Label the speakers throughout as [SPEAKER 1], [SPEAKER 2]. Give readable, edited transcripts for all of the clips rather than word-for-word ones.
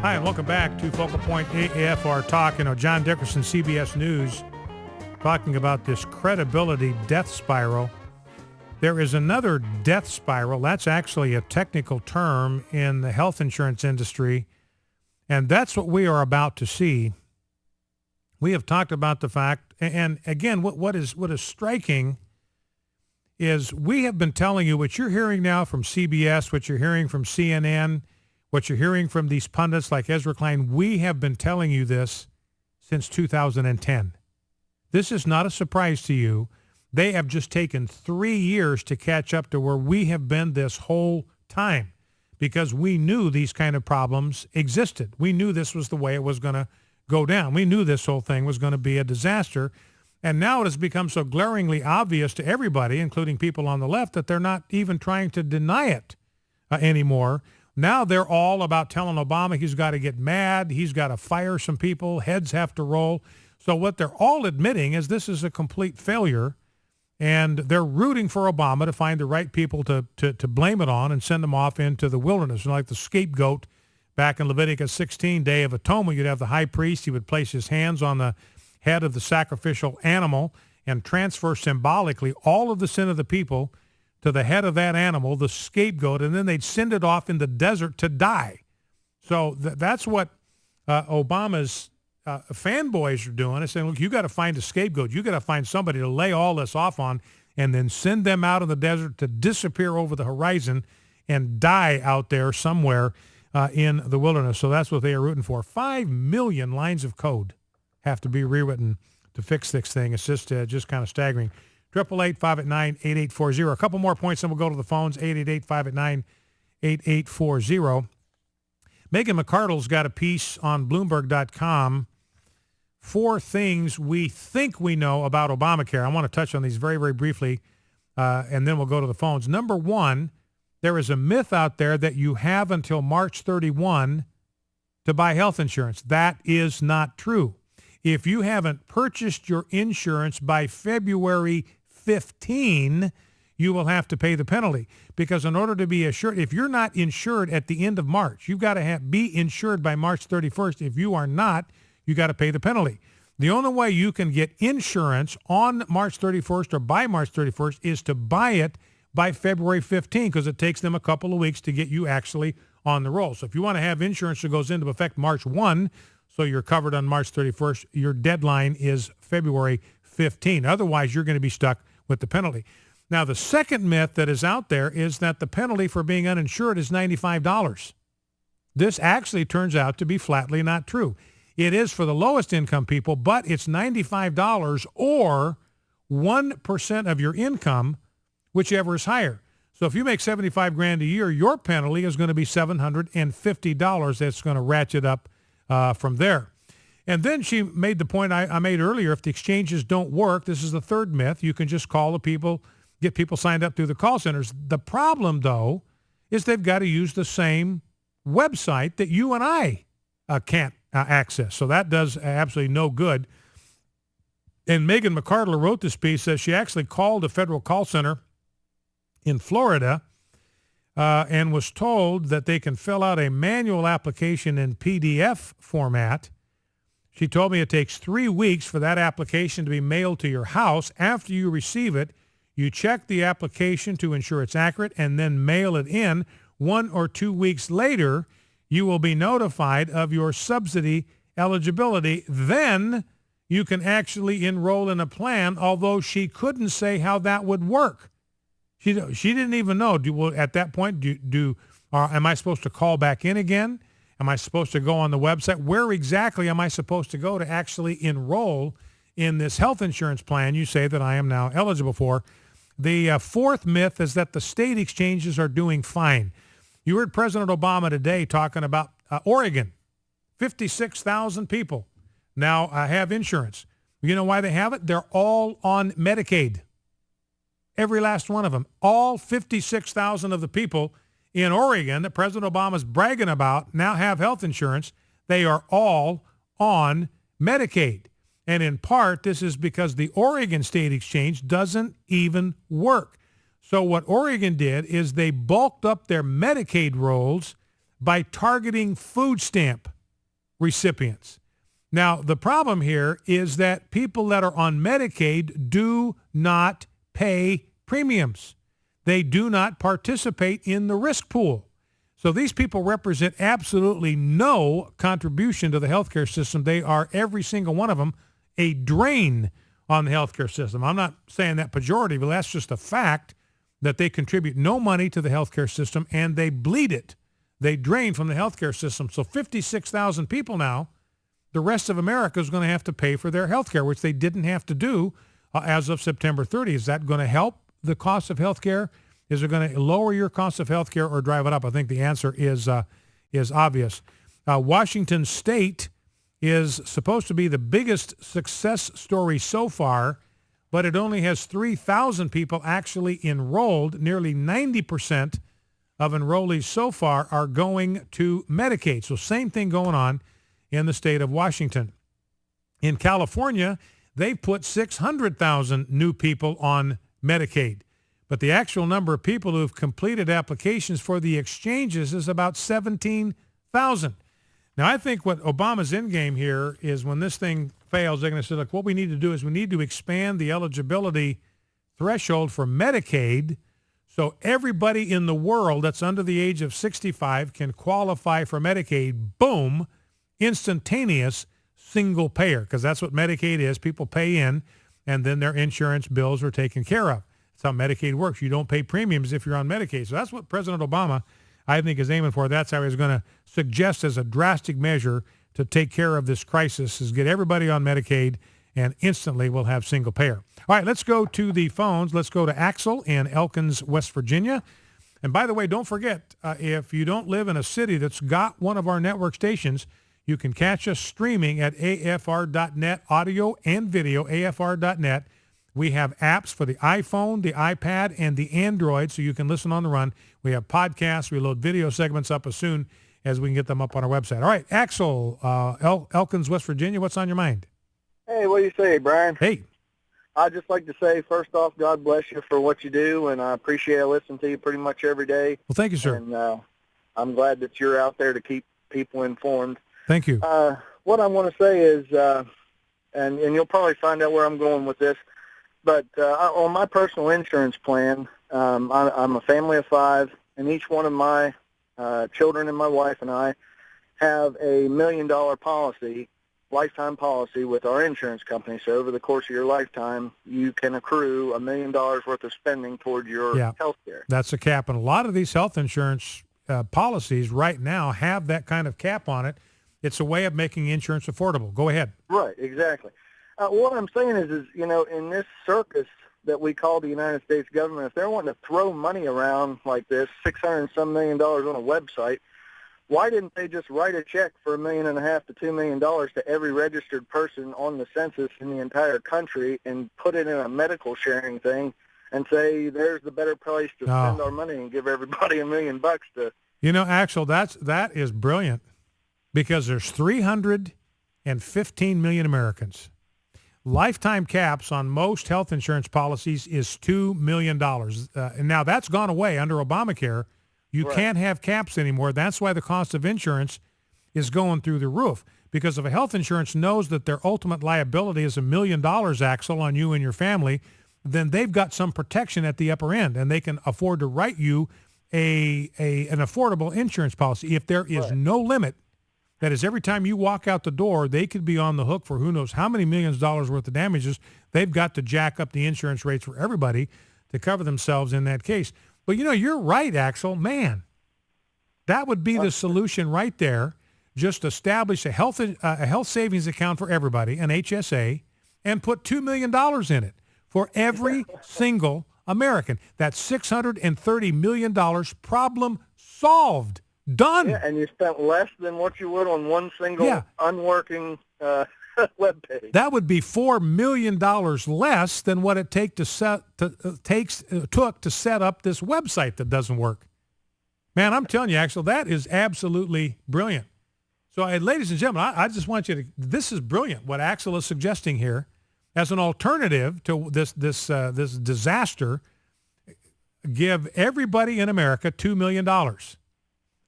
[SPEAKER 1] Hi, and welcome back to Focal Point AFR Talk. John Dickerson, CBS News, talking about this credibility death spiral. There is another death spiral. That's actually a technical term in the health insurance industry, and that's what we are about to see. We have talked about the fact, and again, what is striking is we have been telling you what you're hearing now from CBS, what you're hearing from CNN, what you're hearing from these pundits like Ezra Klein. We have been telling you this since 2010. This is not a surprise to you. They have just taken 3 years to catch up to where we have been this whole time because we knew these kind of problems existed. We knew this was the way it was going to go down. We knew this whole thing was going to be a disaster. And now it has become so glaringly obvious to everybody, including people on the left, that they're not even trying to deny it anymore. Now they're all about telling Obama he's got to get mad, he's got to fire some people, heads have to roll. So what they're all admitting is this is a complete failure, and they're rooting for Obama to find the right people to blame it on and send them off into the wilderness. And like the scapegoat back in Leviticus 16, Day of Atonement, you'd have the high priest, he would place his hands on the head of the sacrificial animal and transfer symbolically all of the sin of the people to the head of that animal, the scapegoat, and then they'd send it off in the desert to die. So that's what Obama's fanboys are doing. They're saying, look, you got to find a scapegoat. You got to find somebody to lay all this off on and then send them out in the desert to disappear over the horizon and die out there somewhere in the wilderness. So that's what they are rooting for. 5 million lines of code have to be rewritten to fix this thing. It's just kind of staggering. 888-589-8840. A couple more points, then we'll go to the phones. 888-589-8840. Megan McArdle's got a piece on Bloomberg.com. 4 things we think we know about Obamacare. I want to touch on these very, very briefly, and then we'll go to the phones. Number 1, there is a myth out there that you have until March 31 to buy health insurance. That is not true. If you haven't purchased your insurance by February 15, you will have to pay the penalty, because in order to be assured, if you're not insured at the end of March, you've got to be insured by March 31st. If you are not, you got to pay the penalty. The only way you can get insurance on March 31st or by March 31st is to buy it by February 15, because it takes them a couple of weeks to get you actually on the roll. So if you want to have insurance that goes into effect March 1, so you're covered on March 31st, your deadline is February 15. Otherwise, you're going to be stuck with the penalty. Now, the second myth that is out there is that the penalty for being uninsured is $95. This actually turns out to be flatly not true. It is for the lowest income people, but it's $95 or 1% of your income, whichever is higher. So if you make $75,000 a year, your penalty is going to be $750. That's going to ratchet up from there. And then she made the point I made earlier. If the exchanges don't work, this is the third myth, you can just call the people, get people signed up through the call centers. The problem, though, is they've got to use the same website that you and I can't access. So that does absolutely no good. And Megan McArdle wrote this piece, says she actually called a federal call center in Florida and was told that they can fill out a manual application in PDF format. She told me it takes 3 weeks for that application to be mailed to your house. After you receive it, you check the application to ensure it's accurate and then mail it in. 1 or 2 weeks later, you will be notified of your subsidy eligibility. Then you can actually enroll in a plan, although she couldn't say how that would work. She didn't even know. At that point, am I supposed to call back in again? Am I supposed to go on the website? Where exactly am I supposed to go to actually enroll in this health insurance plan you say that I am now eligible for? The fourth myth is that the state exchanges are doing fine. You heard President Obama today talking about Oregon. 56,000 people now have insurance. You know why they have it? They're all on Medicaid. Every last one of them. All 56,000 of the people in Oregon that President Obama's bragging about now have health insurance. They are all on Medicaid. And in part, this is because the Oregon State Exchange doesn't even work. So what Oregon did is they bulked up their Medicaid rolls by targeting food stamp recipients. Now, the problem here is that people that are on Medicaid do not pay premiums. They do not participate in the risk pool. So these people represent absolutely no contribution to the healthcare system. They are, every single one of them, a drain on the healthcare system. I'm not saying that pejoratively. That's just a fact that they contribute no money to the healthcare system, and they bleed it. They drain from the healthcare system. So 56,000 people now, the rest of America is going to have to pay for their healthcare, which they didn't have to do as of September 30. Is that going to help the cost of healthcare? Is it going to lower your cost of healthcare or drive it up? I think the answer is obvious. Washington State is supposed to be the biggest success story so far, but it only has 3,000 people actually enrolled. Nearly 90% of enrollees so far are going to Medicaid. So same thing going on in the state of Washington. In California, they've put 600,000 new people on Medicaid. But the actual number of people who have completed applications for the exchanges is about 17,000. Now, I think what Obama's endgame here is when this thing fails, they're going to say, look, what we need to do is we need to expand the eligibility threshold for Medicaid so everybody in the world that's under the age of 65 can qualify for Medicaid. Boom, instantaneous single payer, because that's what Medicaid is. People pay in, and then their insurance bills are taken care of. That's how Medicaid works. You don't pay premiums if you're on Medicaid. So that's what President Obama, I think, is aiming for. That's how he's going to suggest as a drastic measure to take care of this crisis, is get everybody on Medicaid, and instantly we'll have single payer. All right, let's go to the phones. Let's go to Axel in Elkins, West Virginia. And by the way, don't forget, if you don't live in a city that's got one of our network stations, you can catch us streaming at afr.net, audio and video, afr.net. We have apps for the iPhone, the iPad, and the Android, so you can listen on the run. We have podcasts. We load video segments up as soon as we can get them up on our website. All right, Axel, Elkins, West Virginia, what's on your mind?
[SPEAKER 2] Hey, what do you say, Brian?
[SPEAKER 1] Hey.
[SPEAKER 2] I'd just like to say, first off, God bless you for what you do, and I appreciate listening to you pretty much every day.
[SPEAKER 1] Well, thank you, sir.
[SPEAKER 2] And I'm glad that you're out there to keep people informed.
[SPEAKER 1] Thank you.
[SPEAKER 2] What I want to say is, and you'll probably find out where I'm going with this, but on my personal insurance plan, I'm a family of 5, and each one of my children and my wife and I have a $1 million policy, lifetime policy with our insurance company. So over the course of your lifetime, you can accrue $1 million worth of spending toward your health care.
[SPEAKER 1] That's a cap. And a lot of these health insurance policies right now have that kind of cap on it. It's a way of making insurance affordable. Go ahead.
[SPEAKER 2] Right, exactly. What I'm saying is, you know, in this circus that we call the United States government, if they're wanting to throw money around like this, $600 and some million on a website, why didn't they just write a check for $1.5 million to $2 million to every registered person on the census in the entire country and put it in a medical sharing thing and say, there's the better place to spend our money and give everybody $1 million to?
[SPEAKER 1] You know, Axel, that is brilliant, because there's 315 million Americans. Lifetime caps on most health insurance policies is $2 million. And now that's gone away under Obamacare. You can't have caps anymore. That's why the cost of insurance is going through the roof, because if a health insurance knows that their ultimate liability is $1 million, Axel, on you and your family, then they've got some protection at the upper end, and they can afford to write you an affordable insurance policy. If there is no limit, that is, every time you walk out the door, they could be on the hook for who knows how many millions of dollars worth of damages. They've got to jack up the insurance rates for everybody to cover themselves in that case. But, you know, you're right, Axel. Man, that would be the solution right there. Just establish a health savings account for everybody, an HSA, and put $2 million in it for every single American. That's $630 million. Problem solved. Done.
[SPEAKER 2] Yeah, and you spent less than what you would on one single unworking web page.
[SPEAKER 1] That would be $4 million less than what it took to set up this website that doesn't work. Man, I'm telling you, Axel, that is absolutely brilliant. So, ladies and gentlemen, I just want you to. This is brilliant. What Axel is suggesting here, as an alternative to this disaster, give everybody in America $2 million.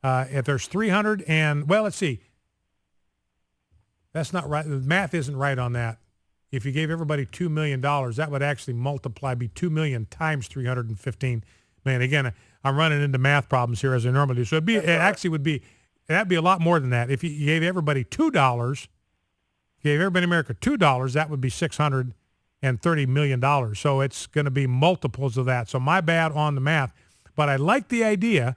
[SPEAKER 1] If there's 300 and, well, let's see. That's not right. The math isn't right on that. If you gave everybody $2 million, that would actually be 2 million times 315 million. Again, I'm running into math problems here as I normally do. So that'd be a lot more than that. If you gave everybody $2, gave everybody in America $2, that would be $630 million. So it's going to be multiples of that. So my bad on the math. But I like the idea.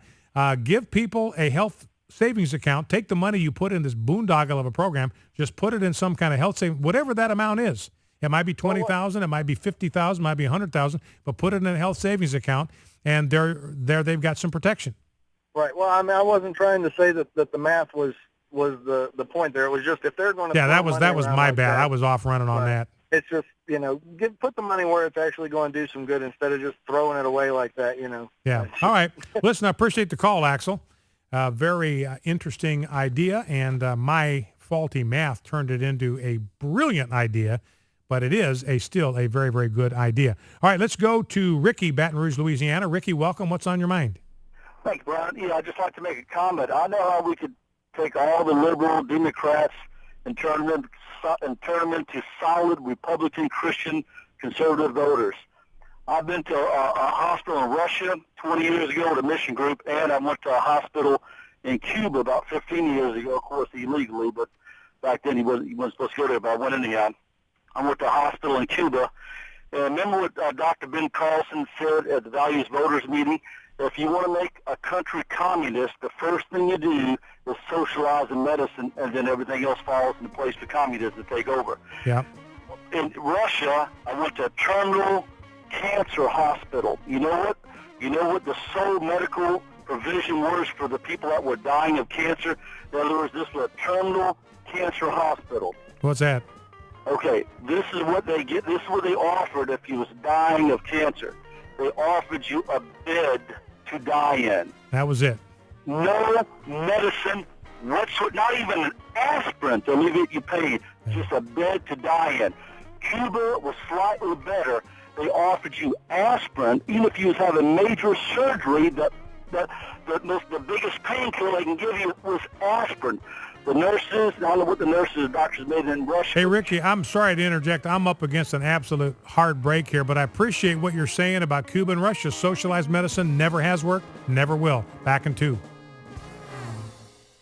[SPEAKER 1] Give people a health savings account. Take the money you put in this boondoggle of a program, just put it in some kind of health savings, whatever that amount is. It might be 20,000, it might be 50,000, it might be 100,000, but put it in a health savings account, and there they've got some protection.
[SPEAKER 2] Right. Well, I mean, I wasn't trying to say that the math was the point there. It was just if they're going to
[SPEAKER 1] that was my bad. I was off running on that.
[SPEAKER 2] It's just, put the money where it's actually going to do some good instead of just throwing it away like that,
[SPEAKER 1] Yeah. All right. Listen, I appreciate the call, Axel. Very interesting idea, and my faulty math turned it into a brilliant idea, but it is still a very, very good idea. All right, let's go to Ricky, Baton Rouge, Louisiana. Ricky, welcome. What's on your mind?
[SPEAKER 3] Thanks, Brian. I'd just like to make a comment. I know how we could take all the liberal Democrats and turn them into solid Republican, Christian, conservative voters. I've been to a hospital in Russia 20 years ago with a mission group, and I went to a hospital in Cuba about 15 years ago, of course, illegally, but back then he wasn't supposed to go there, but I went anyhow. I went to a hospital in Cuba, and remember what Dr. Ben Carlson said at the Values Voters meeting? If you want to make a country communist, the first thing you do is socialize in medicine, and then everything else falls into place for communism to take over.
[SPEAKER 1] Yeah.
[SPEAKER 3] In Russia, I went to a terminal cancer hospital. You know what the sole medical provision was for the people that were dying of cancer? In other words, this was a terminal cancer hospital.
[SPEAKER 1] What's that?
[SPEAKER 3] Okay, this is what they get. This is what they offered if you was dying of cancer. They offered you a bed to die in.
[SPEAKER 1] That was it.
[SPEAKER 3] No medicine whatsoever, not even an aspirin to leave it you paid, just a bed to die in. Cuba was slightly better. They offered you aspirin, even if you was having major surgery, the biggest painkiller they can give you was aspirin. The nurses, I don't know what the nurses, doctors made in Russia.
[SPEAKER 1] Hey, Ricky, I'm sorry to interject. I'm up against an absolute hard break here, but I appreciate what you're saying about Cuba and Russia. Socialized medicine never has worked, never will. Back in 2.